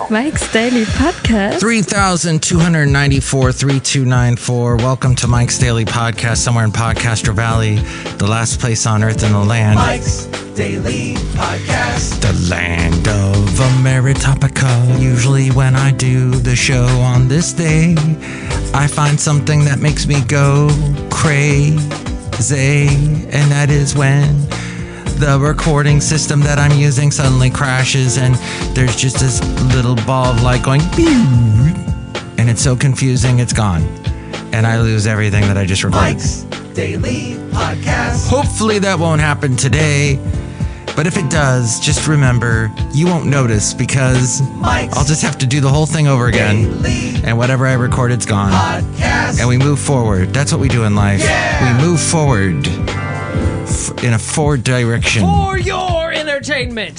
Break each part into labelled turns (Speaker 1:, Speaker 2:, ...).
Speaker 1: Mike's Daily Podcast.
Speaker 2: 3,294-3294. Welcome to Mike's Daily Podcast, somewhere in Podcastro Valley, the last place on earth in the land.
Speaker 3: Mike's Daily Podcast.
Speaker 2: The land of Ameritopica. Usually when I do the show on this day, I find something that makes me go crazy, and that is when the recording system that I'm using suddenly crashes and there's just this little ball of light going and it's so confusing it's gone and I lose everything that I just recorded.
Speaker 3: Mike's Daily Podcast.
Speaker 2: Hopefully that won't happen today, but if it does, just remember you won't notice because
Speaker 3: Mike's
Speaker 2: I'll just have to do the whole thing over again
Speaker 3: Daily
Speaker 2: and whatever I recorded's gone.
Speaker 3: Podcast.
Speaker 2: And we move forward. That's what we do in life.
Speaker 3: Yeah.
Speaker 2: We move forward in a forward direction.
Speaker 4: For your entertainment,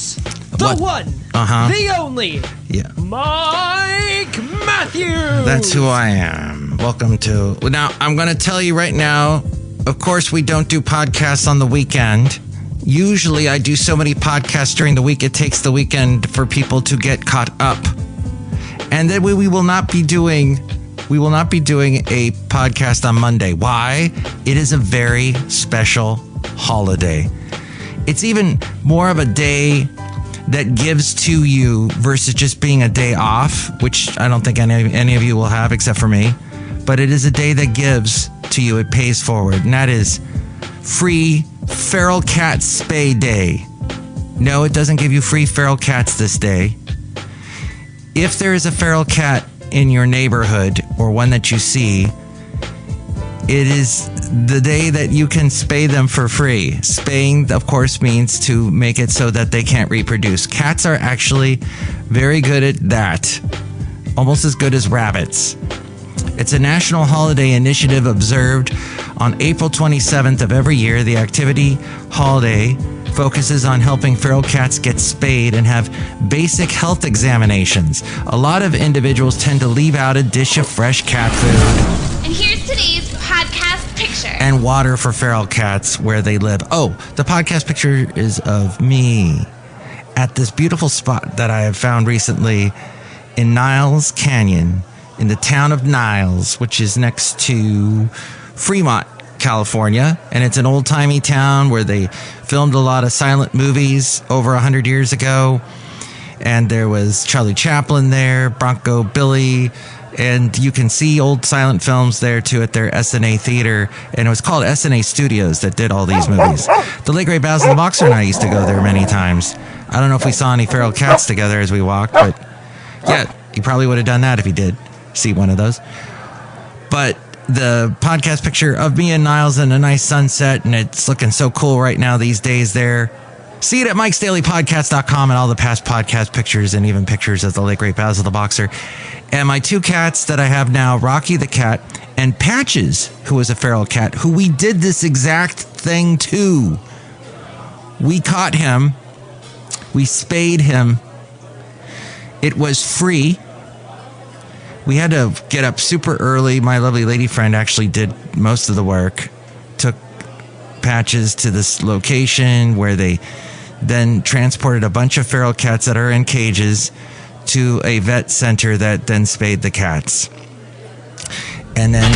Speaker 4: the
Speaker 2: What?
Speaker 4: one, the only,
Speaker 2: Yeah.
Speaker 4: Mike Matthews.
Speaker 2: That's who I am. Welcome to... Now, I'm going to tell you right now, of course, we don't do podcasts on the weekend. Usually, I do so many podcasts during the week, it takes the weekend for people to get caught up. And then we will not be doing a podcast on Monday. Why? It is a very special holiday. It's even more of a day that gives to you versus just being a day off, which I don't think any of you will have except for me. But it is a day that gives to you. It pays forward. And that is free feral cat spay day. No, it doesn't give you free feral cats this day. If there is a feral cat in your neighborhood or one that you see, it is the day that you can spay them for free. Spaying, of course, means to make it so that they can't reproduce. Cats are actually very good at that. Almost as good as rabbits. It's a national holiday initiative observed on April 27th of every year. The activity holiday focuses on helping feral cats get spayed and have basic health examinations. A lot of individuals tend to leave out a dish of fresh cat food.
Speaker 5: And here's today's podcast picture.
Speaker 2: And water for feral cats where they live. Oh, the podcast picture is of me at this beautiful spot that I have found recently in Niles Canyon, in the town of Niles, which is next to Fremont, California. And it's an old-timey town where they filmed a lot of silent movies over 100 years ago. And there was Charlie Chaplin there, Bronco Billy, and you can see old silent films there too at their SNA theater. And it was called SNA Studios that did all these movies. The late great Bison the Boxer and I used to go there many times. I don't know if we saw any feral cats together as we walked, but yeah, he probably would have done that if he did see one of those. But the podcast picture of me and Niles in a nice sunset, and it's looking so cool right now these days there. See it at mikesdailypodcast.com and all the past podcast pictures and even pictures of the late great Basil the Boxer. And my two cats that I have now, Rocky the cat and Patches, who was a feral cat, who we did this exact thing to. We caught him. We spayed him. It was free. We had to get up super early. My lovely lady friend actually did most of the work. Took Patches to this location where they then transported a bunch of feral cats that are in cages to a vet center that then spayed the cats. And then...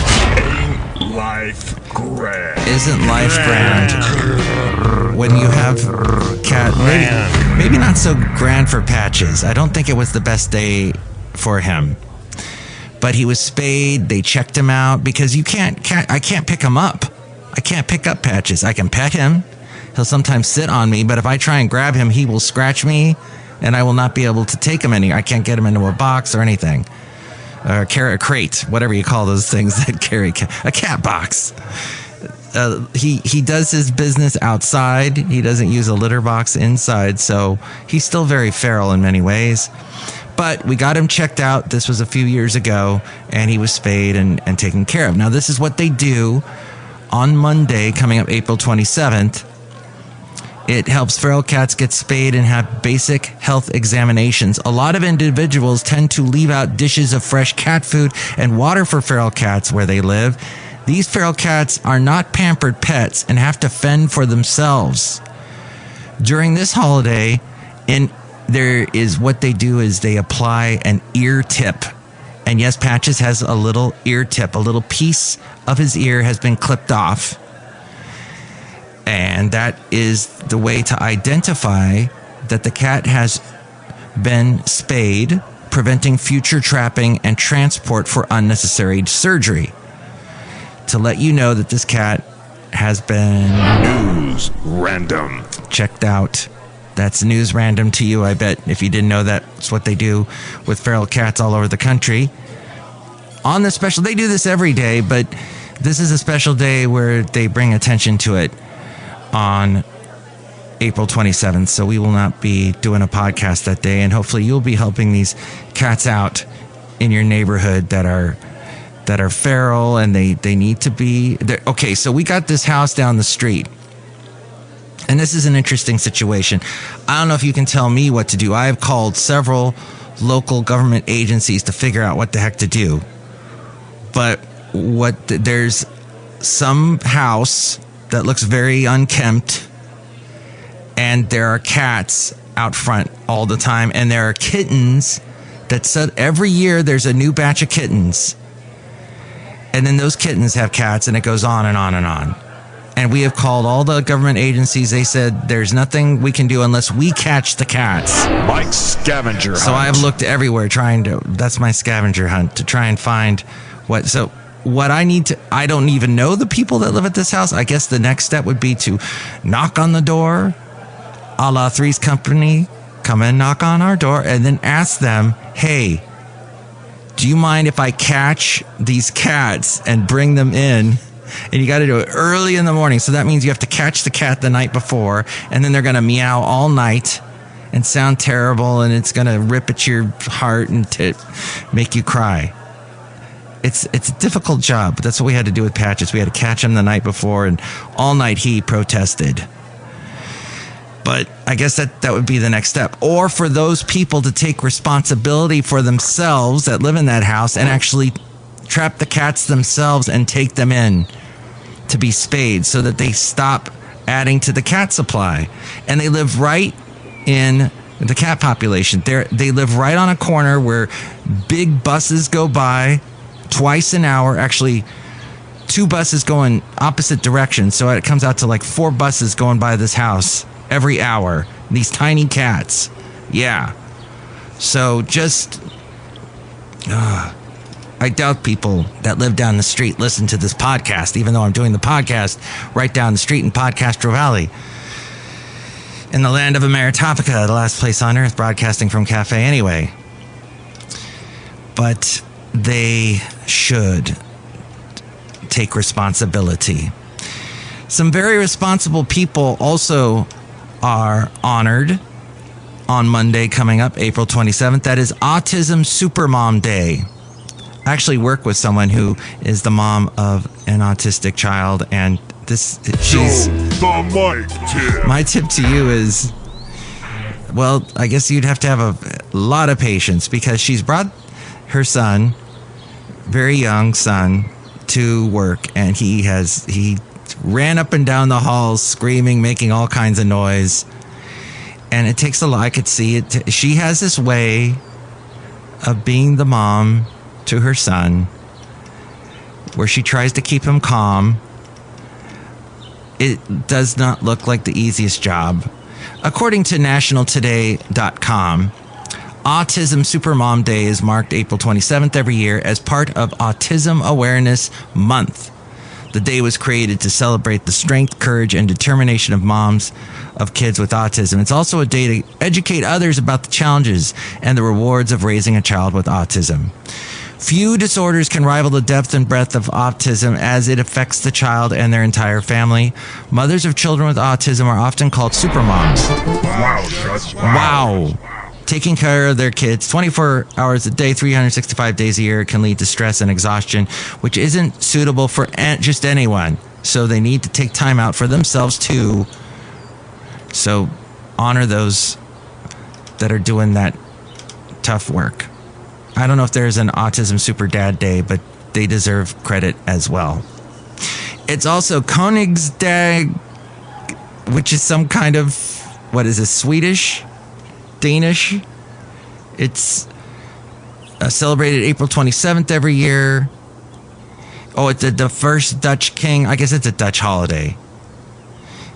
Speaker 6: Life grand.
Speaker 2: Isn't life grand? When you have cat... Maybe not so grand for Patches. I don't think it was the best day for him. But he was spayed. They checked him out because I can't pick him up. I can't pick up Patches. I can pet him. He'll sometimes sit on me, but if I try and grab him, he will scratch me, and I will not be able to take him anywhere. I can't get him into a box or anything. Or a crate, whatever you call those things that carry a cat box. He does his business outside. He doesn't use a litter box inside, so he's still very feral in many ways. But we got him checked out. This was a few years ago, and he was spayed and taken care of. Now, this is what they do on Monday, coming up April 27th. It helps feral cats get spayed and have basic health examinations. A lot of individuals tend to leave out dishes of fresh cat food and water for feral cats where they live. These feral cats are not pampered pets and have to fend for themselves. During this holiday, in what they do is they apply an ear tip. And yes, Patches has a little ear tip. A little piece of his ear has been clipped off. And that is the way to identify that the cat has been spayed, preventing future trapping and transport for unnecessary surgery. To let you know that this cat has been
Speaker 6: News random.
Speaker 2: checked out. That's news random to you, I bet. If you didn't know, that's what they do with feral cats all over the country. On the special, they do this every day, but this is a special day where they bring attention to it on April 27th. So we will not be doing a podcast that day, and hopefully you'll be helping these cats out in your neighborhood that are feral, and they need to be. Okay, so we got this house down the street. And this is an interesting situation. I don't know if you can tell me what to do. I have called several local government agencies to figure out what the heck to do. But there's some house that looks very unkempt, and there are cats out front all the time, and there are kittens that every year there's a new batch of kittens. And then those kittens have cats, and it goes on and on and on. And we have called all the government agencies. They said there's nothing we can do unless we catch the cats.
Speaker 6: Like scavenger hunt.
Speaker 2: So I've looked everywhere that's my scavenger hunt, to try and find what I need to, I don't even know the people that live at this house. I guess the next step would be to knock on the door, a la Three's Company, come and knock on our door, and then ask them, hey, do you mind if I catch these cats and bring them in? And you got to do it early in the morning. So that means you have to catch the cat the night before, and then they're going to meow all night and sound terrible, and it's going to rip at your heart and make you cry. It's a difficult job, but that's what we had to do with Patches. We had to catch him the night before, and all night he protested. But I guess that would be the next step. Or for those people to take responsibility for themselves that live in that house and actually trap the cats themselves and take them in to be spayed so that they stop adding to the cat supply. And they live right in the cat population. They live right on a corner where big buses go by twice an hour. Actually, 2 buses go in opposite directions. So it comes out to like 4 buses going by this house every hour. These tiny cats. Yeah. So just... I doubt people that live down the street listen to this podcast, even though I'm doing the podcast right down the street in PodCastro Valley. In the land of Ameritopica, the last place on earth, broadcasting from Café Anyway. But they should take responsibility. Some very responsible people also are honored on Monday coming up, April 27th. That is Autism Supermom Day. I actually work with someone who is the mom of an autistic child, and my tip to you is, well, I guess you'd have to have a lot of patience, because she's brought her son, very young son, to work, and he ran up and down the halls screaming, making all kinds of noise, and it takes a lot. I could see it. She has this way of being the mom to her son where she tries to keep him calm. It does not look like the easiest job. According to nationaltoday.com, Autism Supermom Day is marked April 27th every year as part of Autism Awareness Month. The day was created to celebrate the strength, courage, and determination of moms of kids with autism. It's also a day to educate others about the challenges and the rewards of raising a child with autism. Few disorders can rival the depth and breadth of autism as it affects the child and their entire family. Mothers of children with autism are often called supermoms. Wow. Taking care of their kids 24 hours a day, 365 days a year can lead to stress and exhaustion, which isn't suitable for just anyone. So they need to take time out for themselves too. So honor those that are doing that tough work. I don't know if there's an Autism Super Dad Day, but they deserve credit as well. It's also Königsdag, which is some kind of, what is this, Swedish Danish. It's celebrated April 27th every year. Oh, it's the first Dutch king. I guess it's a Dutch holiday.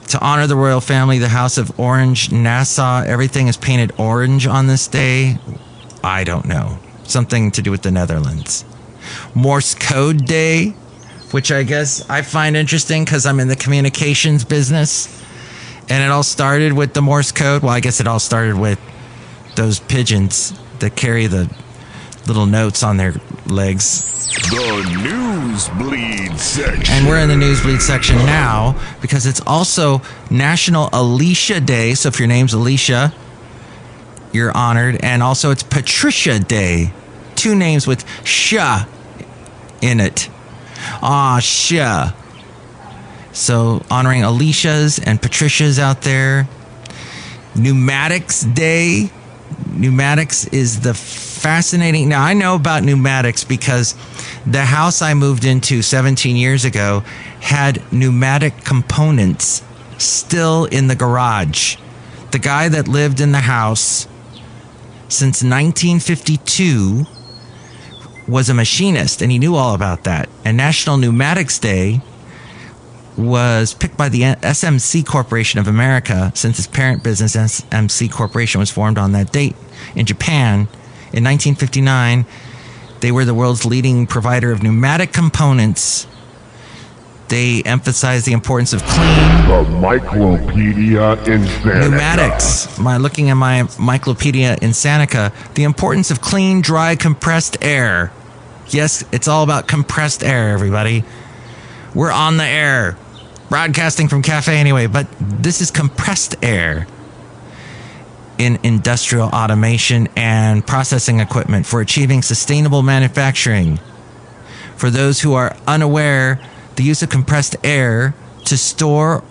Speaker 2: To honor the royal family, the House of Orange, Nassau, everything is painted orange on this day. I don't know. Something to do with the Netherlands. Morse Code Day, which I guess I find interesting because I'm in the communications business. And it all started with the Morse code. Well, I guess it all started with those pigeons that carry the little notes on their legs.
Speaker 6: The Newsbleed section.
Speaker 2: And we're in the Newsbleed section now because it's also National Alicia Day. So if your name's Alicia, you're honored. And also it's Patricia Day. 2 names with "sha" in it. Ah, sha. So honoring Alicias and Patricias out there. Pneumatics Day. Pneumatics is the fascinating... Now, I know about pneumatics because the house I moved into 17 years ago had pneumatic components still in the garage. The guy that lived in the house since 1952 was a machinist, and he knew all about that. And National Pneumatics Day was picked by the SMC Corporation of America, since its parent business, SMC Corporation, was formed on that date in Japan. In 1959, they were the world's leading provider of pneumatic components. They emphasized the importance of clean...
Speaker 6: The Myclopedia in Seneca.
Speaker 2: Pneumatics. Looking at my Myclopedia in Seneca, the importance of clean, dry, compressed air. Yes, it's all about compressed air, everybody. We're on the air, broadcasting from Café Anyway, but this is compressed air in industrial automation and processing equipment for achieving sustainable manufacturing. For those who are unaware, the use of compressed air to store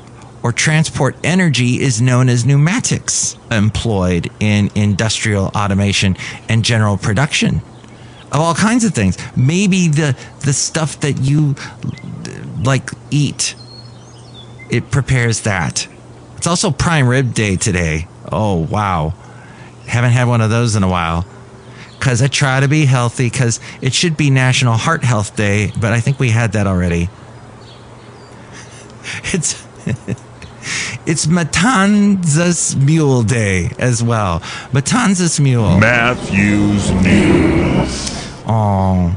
Speaker 2: or transport energy is known as pneumatics, employed in industrial automation and general production of all kinds of things. Maybe the stuff that you eat, it prepares that. It's also Prime Rib Day today. Oh, wow. Haven't had one of those in a while. Because I try to be healthy, because it should be National Heart Health Day, but I think we had that already. It's Matanzas Mule Day as well. Matanzas Mule.
Speaker 6: Matthew's News.
Speaker 2: Oh,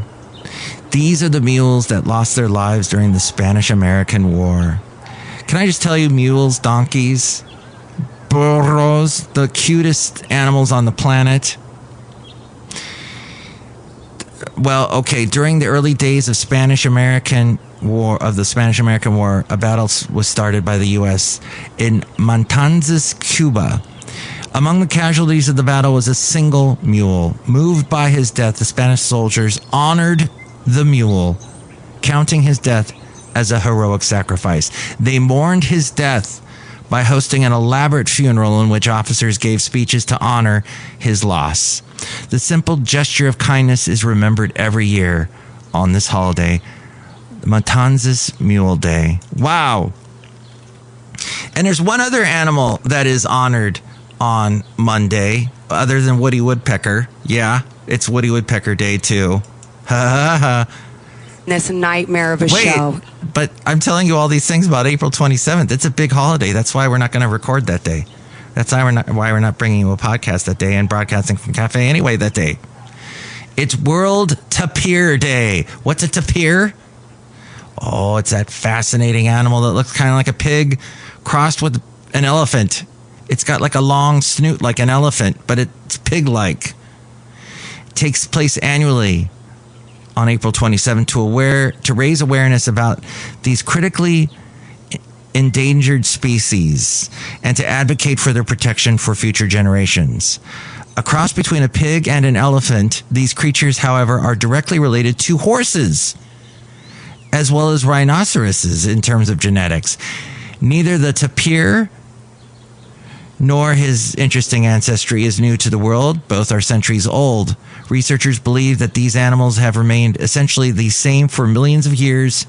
Speaker 2: these are the mules that lost their lives during the Spanish-American War. Can I just tell you, mules, donkeys, burros, the cutest animals on the planet. Well, okay, during the early days of the Spanish-American War, a battle was started by the U.S. in Matanzas, Cuba. Among the casualties of the battle was a single mule. Moved by his death, the Spanish soldiers honored the mule, counting his death as a heroic sacrifice. They mourned his death by hosting an elaborate funeral in which officers gave speeches to honor his loss. The simple gesture of kindness is remembered every year on this holiday, Matanzas Mule Day. Wow. And there's one other animal that is honored on Monday, other than Woody Woodpecker. Yeah, it's Woody Woodpecker Day too. Ha ha ha.
Speaker 7: It's a nightmare of a show.
Speaker 2: But I'm telling you all these things about April 27th. It's a big holiday. That's why we're not going to record that day. That's why we're not bringing you a podcast that day and broadcasting from Café Anyway that day. It's World Tapir Day. What's a tapir? Oh, it's that fascinating animal that looks kind of like a pig crossed with an elephant. It's got like a long snoot like an elephant, but it's pig-like. It takes place annually on April 27th to raise awareness about these critically endangered species and to advocate for their protection for future generations. A cross between a pig and an elephant, these creatures, however, are directly related to horses, as well as rhinoceroses in terms of genetics. Neither the tapir nor his interesting ancestry is new to the world. Both are centuries old. Researchers believe that these animals have remained essentially the same for millions of years.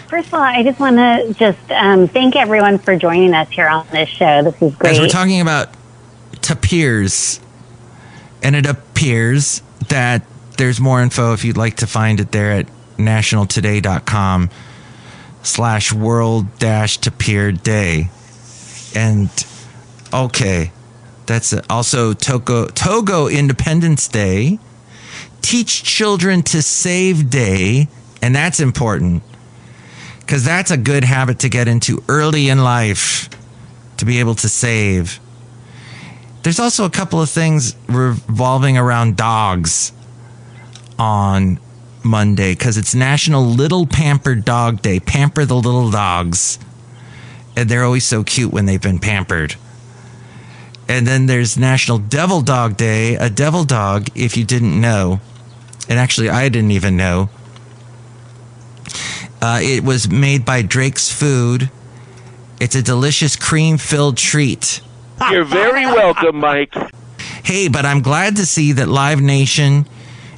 Speaker 8: First of all, I just want to thank everyone for joining us here on this show. This is great.
Speaker 2: As we're talking about Tapirs. And it appears that there's more info if you'd like to find it there at nationaltoday.com/world-tapir day. And okay, that's also Togo Independence Day, Teach Children to Save Day, and that's important because that's a good habit to get into early in life, to be able to save. There's also a couple of things revolving around dogs on Monday because it's National Little Pampered Dog Day. Pamper the little dogs. And they're always so cute when they've been pampered. And then there's National Devil Dog Day. A devil dog, if you didn't know, and actually I didn't even know, it was made by Drake's Food. It's a delicious cream-filled treat.
Speaker 9: You're very welcome, Mike.
Speaker 2: Hey, but I'm glad to see that Live Nation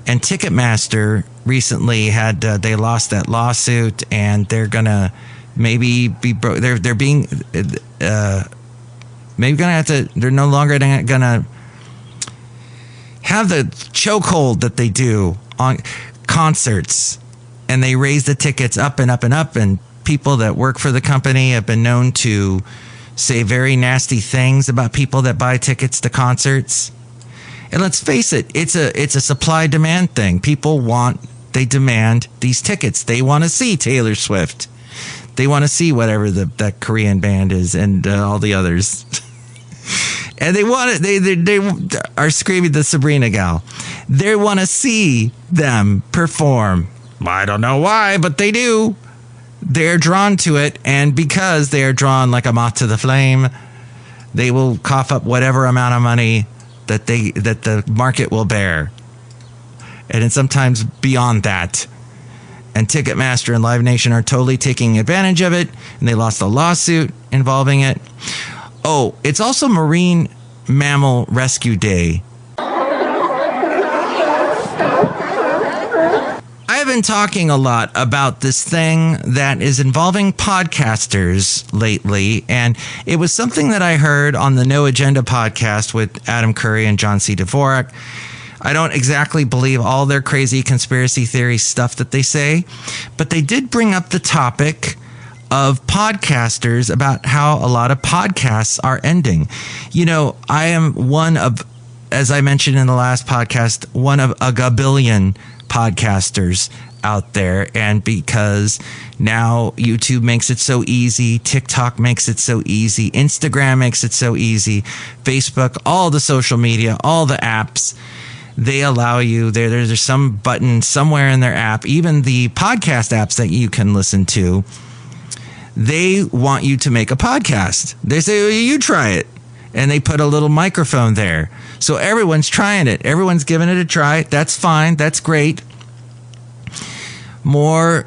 Speaker 2: and Ticketmaster recently had they lost that lawsuit, and they're gonna maybe be they're being maybe gonna have to. They're no longer gonna have the chokehold that they do on concerts, and they raise the tickets up and up and up, and people that work for the company have been known to say very nasty things about people that buy tickets to concerts. And let's face it, it's a supply-demand thing. People they demand these tickets. They want to see Taylor Swift. They want to see whatever that Korean band is and all the others. And they are screaming the Sabrina gal. They want to see them perform. I don't know why, but they do. They're drawn to it, and because they are drawn like a moth to the flame, they will cough up whatever amount of money that the market will bear, and it's sometimes beyond that. And Ticketmaster and Live Nation are totally taking advantage of it, and they lost a lawsuit involving it. Oh, it's also Marine Mammal Rescue Day. I've been talking a lot about this thing that is involving podcasters lately, and it was something that I heard on the No Agenda podcast with Adam Curry and John C. Dvorak. I don't exactly believe all their crazy conspiracy theory stuff that they say, but they did bring up the topic of podcasters, about how a lot of podcasts are ending. You know, I am one of, as I mentioned in the last podcast, one of a gabillion podcasters out there, and because now YouTube makes it so easy, TikTok makes it so easy, Instagram makes it so easy, Facebook, all the social media, all the apps, they allow you, there's some button somewhere in their app, even the podcast apps that you can listen to, they want you to make a podcast. They say, oh, you try it. And they put a little microphone there. So everyone's trying it. Everyone's giving it a try. That's fine. That's great. The more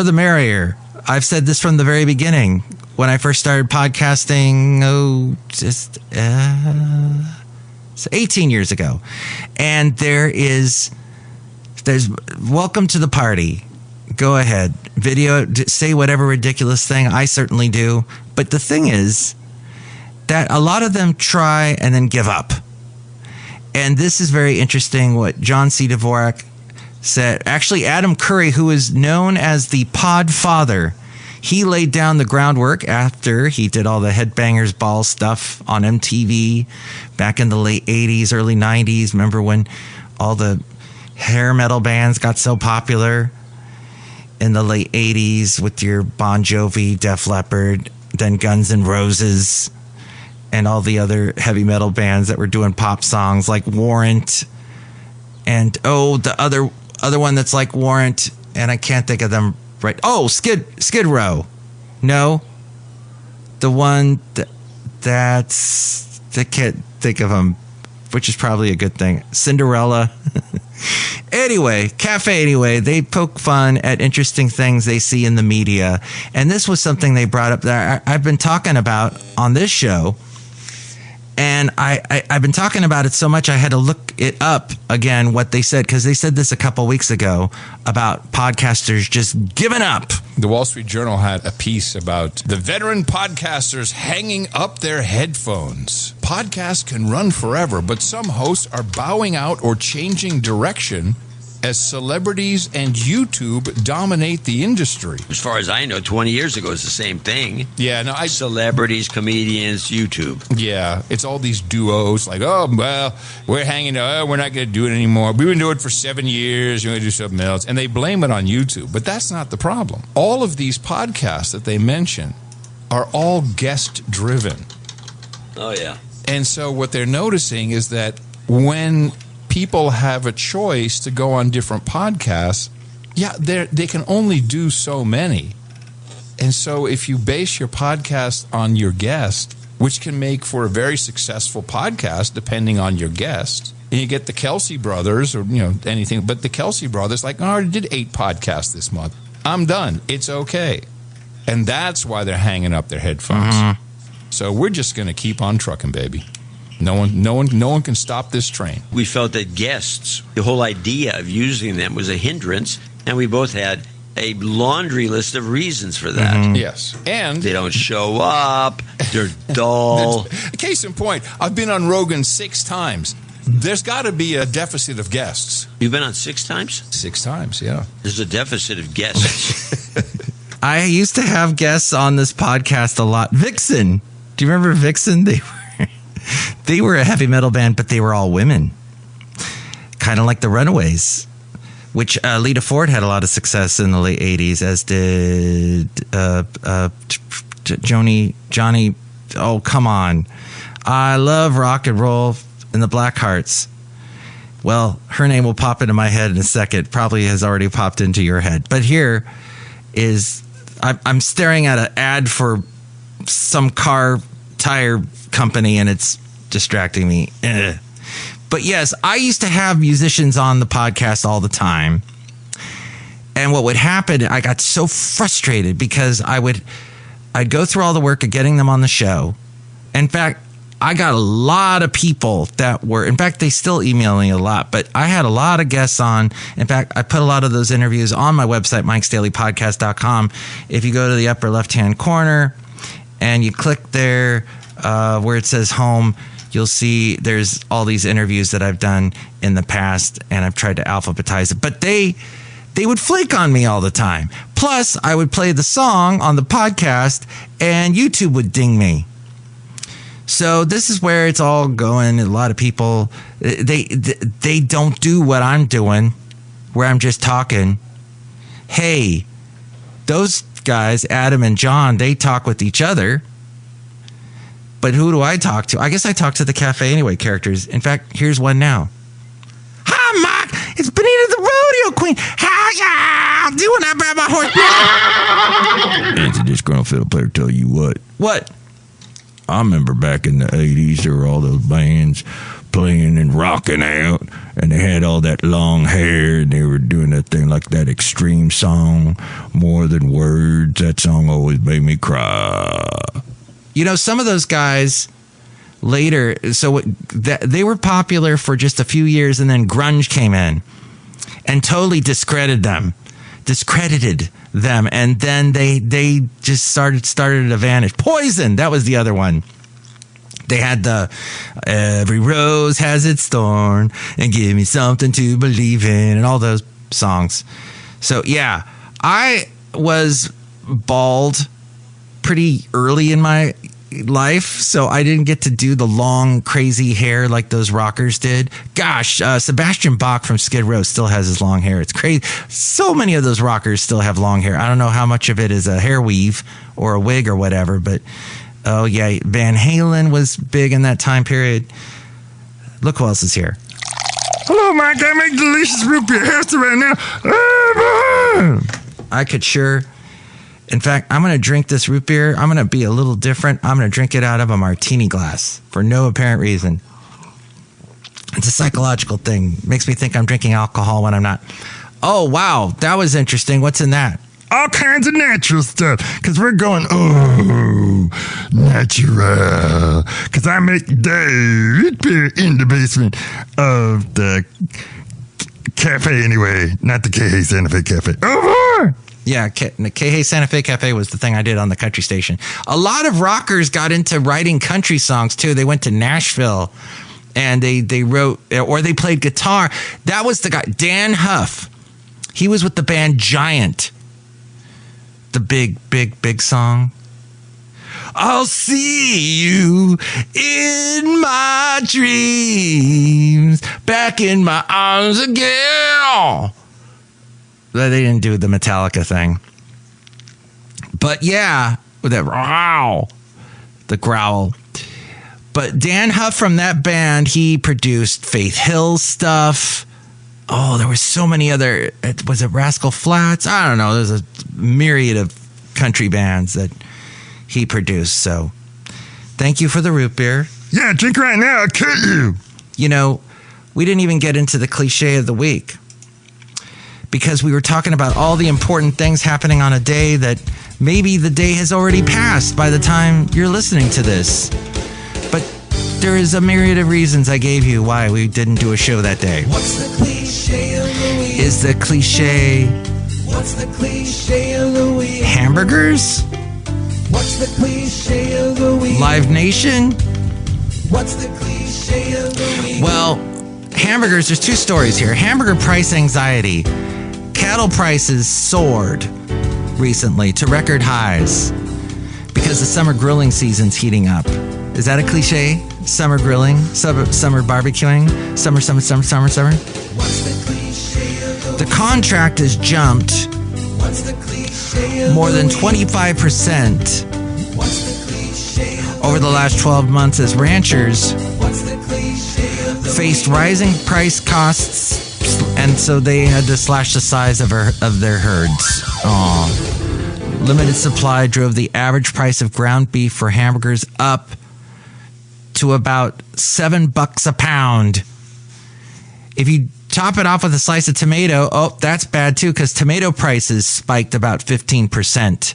Speaker 2: the merrier. I've said this from the very beginning. When I first started podcasting, it's 18 years ago. And there's welcome to the party. Go ahead. Video, say whatever ridiculous thing. I certainly do. But the thing is that a lot of them try and then give up. And this is very interesting what John C. Dvorak said. Actually, Adam Curry, who is known as the Pod Father, he laid down the groundwork after he did all the Headbangers Ball stuff on MTV back in the late 80s, early 90s. Remember when all the hair metal bands got so popular in the late 80s with your Bon Jovi, Def Leppard, then Guns N' Roses, and all the other heavy metal bands that were doing pop songs like Warrant, and the other one that's like Warrant, and I can't think of them right. Oh, Skid Row. No, the one that's I can't think of them, which is probably a good thing. Cinderella. Anyway, Café Anyway, they poke fun at interesting things they see in the media, and this was something they brought up that I've been talking about on this show. And I've been talking about it so much I had to look it up again, what they said, because they said this a couple weeks ago about podcasters just giving up
Speaker 10: The Wall Street Journal had a piece about the veteran podcasters hanging up their headphones. Podcasts can run forever, but some hosts are bowing out or changing direction as celebrities and YouTube dominate the industry.
Speaker 11: As far as I know, 20 years ago, it's the same thing.
Speaker 10: Yeah, no,
Speaker 11: celebrities, comedians, YouTube.
Speaker 10: Yeah, it's all these duos like, oh, well, we're hanging out. Oh, we're not going to do it anymore. We've been doing it for 7 years. We're going to do something else. And they blame it on YouTube. But that's not the problem. All of these podcasts that they mention are all guest-driven.
Speaker 11: Oh, yeah.
Speaker 10: And so what they're noticing is that when people have a choice to go on different podcasts, they can only do so many. And so if you base your podcast on your guest, which can make for a very successful podcast depending on your guest, and you get the Kelsey brothers or anything, but the Kelsey brothers I already did 8 podcasts this month. I'm done. It's okay. And that's why they're hanging up their headphones. Mm-hmm. So we're just going to keep on trucking, baby. No one can stop this train.
Speaker 11: We felt that guests, the whole idea of using them was a hindrance, and we both had a laundry list of reasons for that.
Speaker 10: Mm-hmm. Yes. And
Speaker 11: they don't show up, they're dull.
Speaker 10: Case in point, I've been on Rogan 6 times. There's got to be a deficit of guests.
Speaker 11: You've been on 6 times?
Speaker 10: 6 times, yeah.
Speaker 11: There's a deficit of guests.
Speaker 2: I used to have guests on this podcast a lot. Vixen. Do you remember Vixen? They were a heavy metal band, but they were all women. Kind of like the Runaways, which Lita Ford had a lot of success in the late 80s, as did Johnny. Oh, come on. I love rock and roll and the Blackhearts. Well, her name will pop into my head in a second. Probably has already popped into your head. But here is, I'm staring at an ad for some car tire company, and it's distracting me. Ugh. But yes, I used to have musicians on the podcast all the time. And what would happen, I got so frustrated because I'd go through all the work of getting them on the show. In fact, I got a lot of people that were, in fact, they still email me a lot, but I had a lot of guests on. In fact, I put a lot of those interviews on my website, mikesdailypodcast.com. If you go to the upper left-hand corner and you click there where it says home, you'll see there's all these interviews that I've done in the past, and I've tried to alphabetize it. But they would flake on me all the time. Plus, I would play the song on the podcast, and YouTube would ding me. So this is where it's all going. A lot of people, they don't do what I'm doing, where I'm just talking. Hey, those guys, Adam and John, they talk with each other. But who do I talk to? I guess I talk to the Café Anyway characters. In fact, here's one now. Hi, Mike. It's Benita the Rodeo Queen. How y'all doing? I brought my horse. And the Disgruntled Fiddle Player tell you what. What? I remember back in the 80s, there were all those bands playing and rocking out, and they had all that long hair, and they were doing that thing like that extreme song, More Than Words. That song always made me cry. You know, some of those guys later, they were popular for just a few years, and then grunge came in and totally discredited them, and then they just started to vanish. Poison, that was the other one. They had the Every Rose Has Its Thorn and Give Me Something to Believe in and all those songs. So yeah, I was bald pretty early in my life, so I didn't get to do the long crazy hair like those rockers did. Gosh, Sebastian Bach from Skid Row still has his long hair. It's crazy. So many of those rockers still have long hair. I don't know how much of it is a hair weave or a wig or whatever, but oh yeah, Van Halen was big in that time period. Look who else is here. Hello, Mike. I make delicious root beer hairstyle right now. I could sure. In fact, I'm going to drink this root beer. I'm going to be a little different. I'm going to drink it out of a martini glass for no apparent reason. It's a psychological thing. Makes me think I'm drinking alcohol when I'm not. Oh, wow. That was interesting. What's in that? All kinds of natural stuff. Because we're going, natural. Because I make the root beer in the basement of the Café Anyway. Not the K. Santa Fe Cafe. Over! Yeah, Hey Santa Fe Cafe was the thing I did on the country station. A lot of rockers got into writing country songs, too. They went to Nashville, and they wrote, or they played guitar. That was the guy, Dan Huff. He was with the band Giant. The big song. I'll see you in my dreams, back in my arms again. They didn't do the Metallica thing. But yeah, with that the growl. But Dan Huff from that band, he produced Faith Hill stuff. Oh, there was so many other, was it Rascal Flatts? I don't know. There's a myriad of country bands that he produced. So thank you for the root beer.
Speaker 6: Yeah, drink right now. I'll kill you.
Speaker 2: You know, we didn't even get into the cliche of the week because we were talking about all the important things happening on a day that maybe the day has already passed by the time you're listening to this. But there is a myriad of reasons I gave you why we didn't do a show that day.
Speaker 3: What's the cliche of the week?
Speaker 2: Is the cliche...
Speaker 3: What's the cliche of the week?
Speaker 2: Hamburgers?
Speaker 3: What's the cliche of the week?
Speaker 2: Live Nation?
Speaker 3: What's the cliche of the week?
Speaker 2: Well, hamburgers, there's two stories here. Hamburger price anxiety. Cattle prices soared recently to record highs because the summer grilling season's heating up. Is that a cliche? Summer grilling? Summer barbecuing? Summer.
Speaker 3: What's the cliche of
Speaker 2: the contract has jumped
Speaker 3: What's the cliche of
Speaker 2: more than 25%
Speaker 3: What's the cliche of
Speaker 2: over the last 12 months as ranchers
Speaker 3: What's the cliche of
Speaker 2: faced rising price costs, and so they had to slash the size of their herds. Aww. Limited supply drove the average price of ground beef for hamburgers up to about $7 a pound. If you top it off with a slice of tomato, that's bad too, because tomato prices spiked about 15%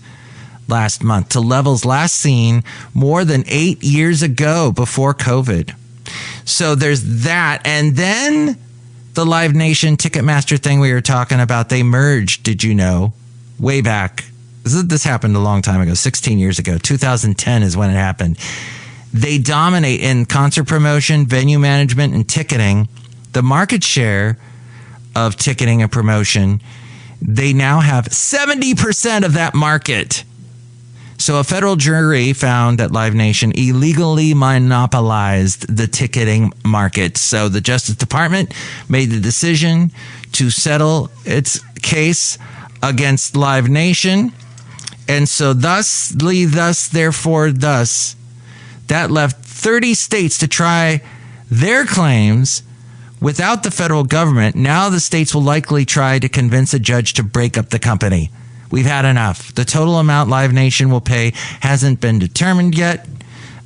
Speaker 2: last month to levels last seen more than 8 years ago before COVID. So there's that. And then the Live Nation Ticketmaster thing we were talking about, they merged, did you know? Way back. This happened a long time ago, 16 years ago. 2010 is when it happened. They dominate in concert promotion, venue management, and ticketing. The market share of ticketing and promotion, they now have 70% of that market. So a federal jury found that Live Nation illegally monopolized the ticketing market. So the Justice Department made the decision to settle its case against Live Nation. And so thus, that left 30 states to try their claims without the federal government. Now the states will likely try to convince a judge to break up the company. We've had enough. The total amount Live Nation will pay hasn't been determined yet.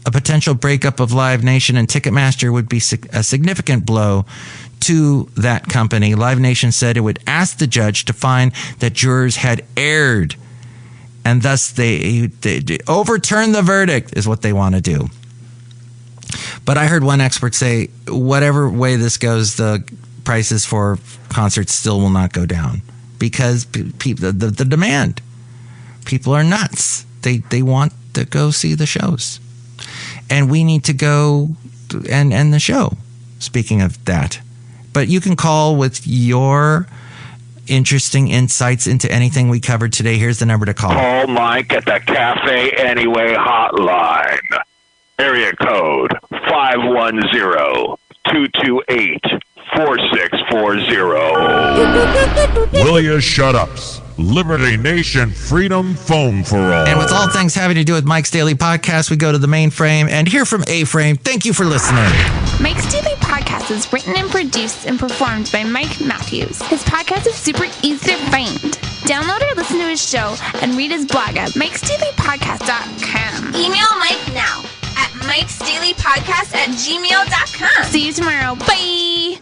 Speaker 2: A potential breakup of Live Nation and Ticketmaster would be a significant blow to that company. Live Nation said it would ask the judge to find that jurors had erred, and thus they overturn the verdict is what they want to do. But I heard one expert say, whatever way this goes, the prices for concerts still will not go down because the demand. People are nuts. They want to go see the shows. And we need to go and end the show, speaking of that. But you can call with your interesting insights into anything we covered today. Here's the number to call.
Speaker 6: Call Mike at the Café Anyway hotline. Area code 510-228-4640. Will you shut ups? Liberty Nation Freedom Phone for All.
Speaker 2: And with all things having to do with Mike's Daily Podcast, we go to the mainframe and hear from A-Frame. Thank you for listening.
Speaker 5: Mike's Daily Podcast is written and produced and performed by Mike Matthews. His podcast is super easy to find. Download or listen to his show and read his blog at mikesdailypodcast.com.
Speaker 12: Email Mike now at mikesdailypodcast@gmail.com.
Speaker 5: See you tomorrow. Bye.